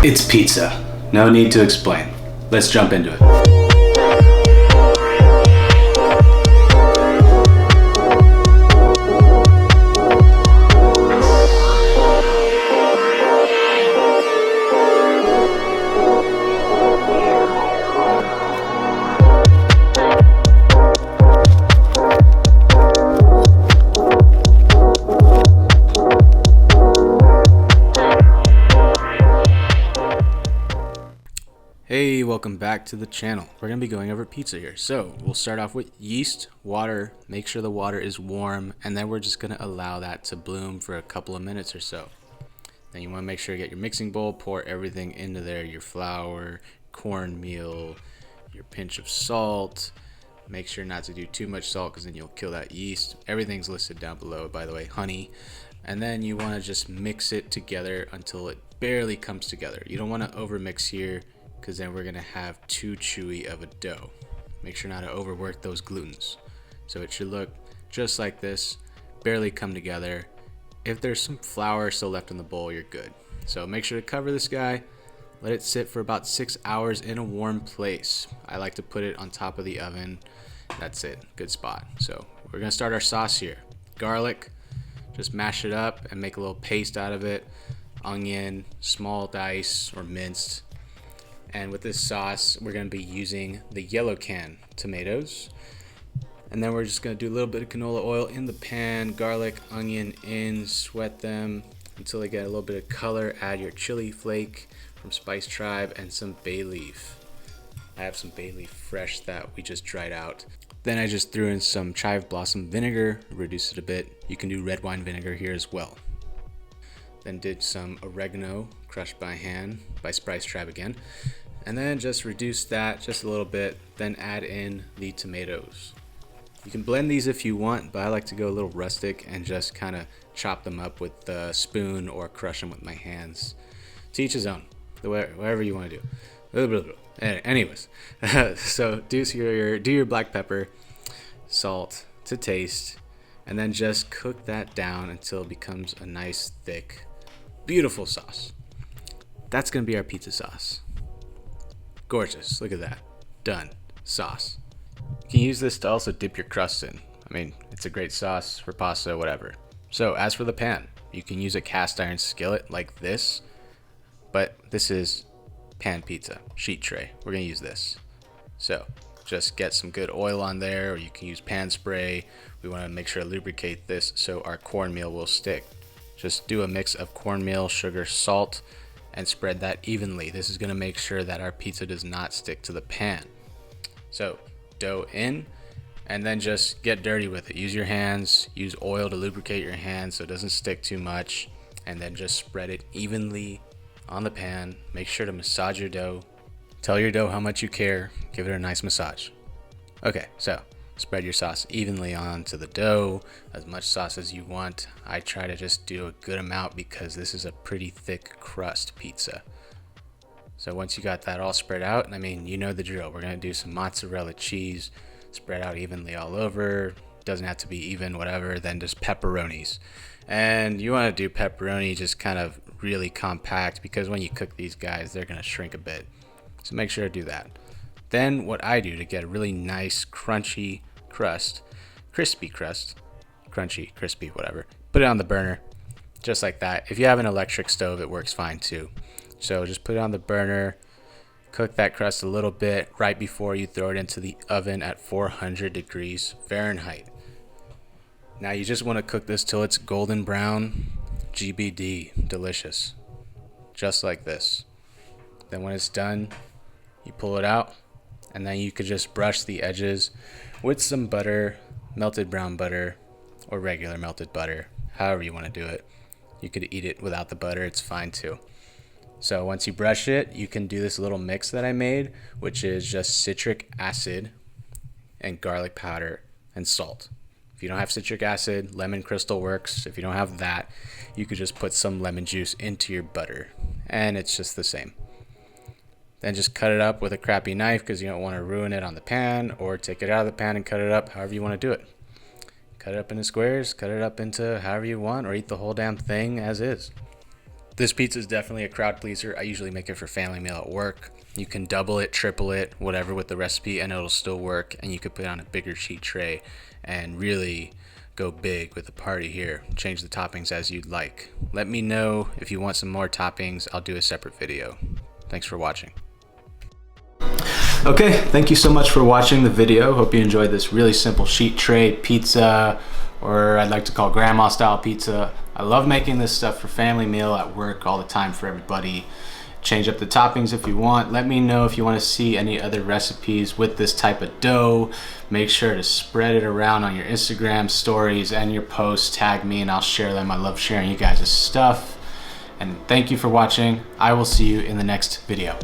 It's pizza. No need to explain. Let's jump into it. Hey, welcome back to the channel. We're going to be going over pizza here. So we'll start off with yeast, water, make sure the water is warm, and then we're just going to allow that to bloom for a couple of minutes or so. Then you want to make sure you get your mixing bowl, pour everything into there, your flour, cornmeal, your pinch of salt. Make sure not to do too much salt because then you'll kill that yeast. Everything's listed down below, by the way, honey. And then you want to just mix it together until it barely comes together. You don't want to overmix here, because then we're gonna have too chewy of a dough. Make sure not to overwork those glutens. So it should look just like this, barely come together. If there's some flour still left in the bowl, you're good. So make sure to cover this guy, let it sit for about 6 hours in a warm place. I like to put it on top of the oven. That's it, good spot. So we're gonna start our sauce here. Garlic, just mash it up and make a little paste out of it. Onion, small dice or minced. And with this sauce, we're going to be using the yellow can tomatoes. And then we're just going to do a little bit of canola oil in the pan, garlic, onion in, sweat them until they get a little bit of color. Add your chili flake from Spice Tribe and some bay leaf. I have some bay leaf fresh that we just dried out. Then I just threw in some chive blossom vinegar, reduce it a bit. You can do red wine vinegar here as well. Then did some oregano crushed by hand by Spice Tribe again. And then just reduce that just a little bit, then add in the tomatoes. You can blend these if you want, but I like to go a little rustic and just kind of chop them up with the spoon or crush them with my hands. To each his own, whatever you want to do. Anyways, so do your black pepper, salt to taste, and then just cook that down until it becomes a nice, thick, beautiful sauce. That's going to be our pizza sauce. Gorgeous, look at that. Done. Sauce. You can use this to also dip your crust in. I mean, it's a great sauce for pasta, whatever. So as for the pan, you can use a cast iron skillet like this, but this is pan pizza, sheet tray. We're gonna use this. So just get some good oil on there, or you can use pan spray. We wanna make sure to lubricate this so our cornmeal will stick. Just do a mix of cornmeal, sugar, salt, and spread that evenly. This is gonna make sure that our pizza does not stick to the pan. So dough in, and then just get dirty with it. Use your hands, use oil to lubricate your hands so it doesn't stick too much, and then just spread it evenly on the pan. Make sure to massage your dough. Tell your dough how much you care, give it a nice massage. Okay, so spread your sauce evenly onto the dough, as much sauce as you want. I try to just do a good amount because this is a pretty thick crust pizza. So once you got that all spread out, I mean, you know the drill. We're gonna do some mozzarella cheese, spread out evenly all over. Doesn't have to be even, whatever. Then just pepperonis. And you wanna do pepperoni just kind of really compact because when you cook these guys, they're gonna shrink a bit. So make sure to do that. Then what I do to get a really nice crunchy crust, crispy crust, crunchy, crispy, whatever, put it on the burner, just like that. If you have an electric stove, it works fine too. So just put it on the burner, cook that crust a little bit right before you throw it into the oven at 400 degrees Fahrenheit. Now you just want to cook this till it's golden brown, GBD, delicious, just like this. Then when it's done, you pull it out. And then you could just brush the edges with some butter, melted brown butter, or regular melted butter, however you want to do it. You could eat it without the butter, it's fine too. So once you brush it, you can do this little mix that I made, which is just citric acid and garlic powder and salt. If you don't have citric acid, lemon crystal works. If you don't have that, you could just put some lemon juice into your butter, and it's just the same. Then just cut it up with a crappy knife because you don't want to ruin it on the pan, or take it out of the pan and cut it up however you want to do it. Cut it up into squares, cut it up into however you want, or eat the whole damn thing as is. This pizza is definitely a crowd pleaser. I usually make it for family meal at work. You can double it, triple it, whatever with the recipe, and it'll still work. And you could put it on a bigger sheet tray and really go big with the party here. Change the toppings as you'd like. Let me know if you want some more toppings. I'll do a separate video. Thanks for watching. Okay, thank you so much for watching the video. Hope you enjoyed this really simple sheet tray pizza, or I'd like to call grandma style pizza. I love making this stuff for family meal at work all the time for everybody. Change up the toppings if you want. Let me know if you want to see any other recipes with this type of dough. Make sure to spread it around on your Instagram stories and your posts. Tag me and I'll share them. I love sharing you guys' stuff. And thank you for watching. I will see you in the next video.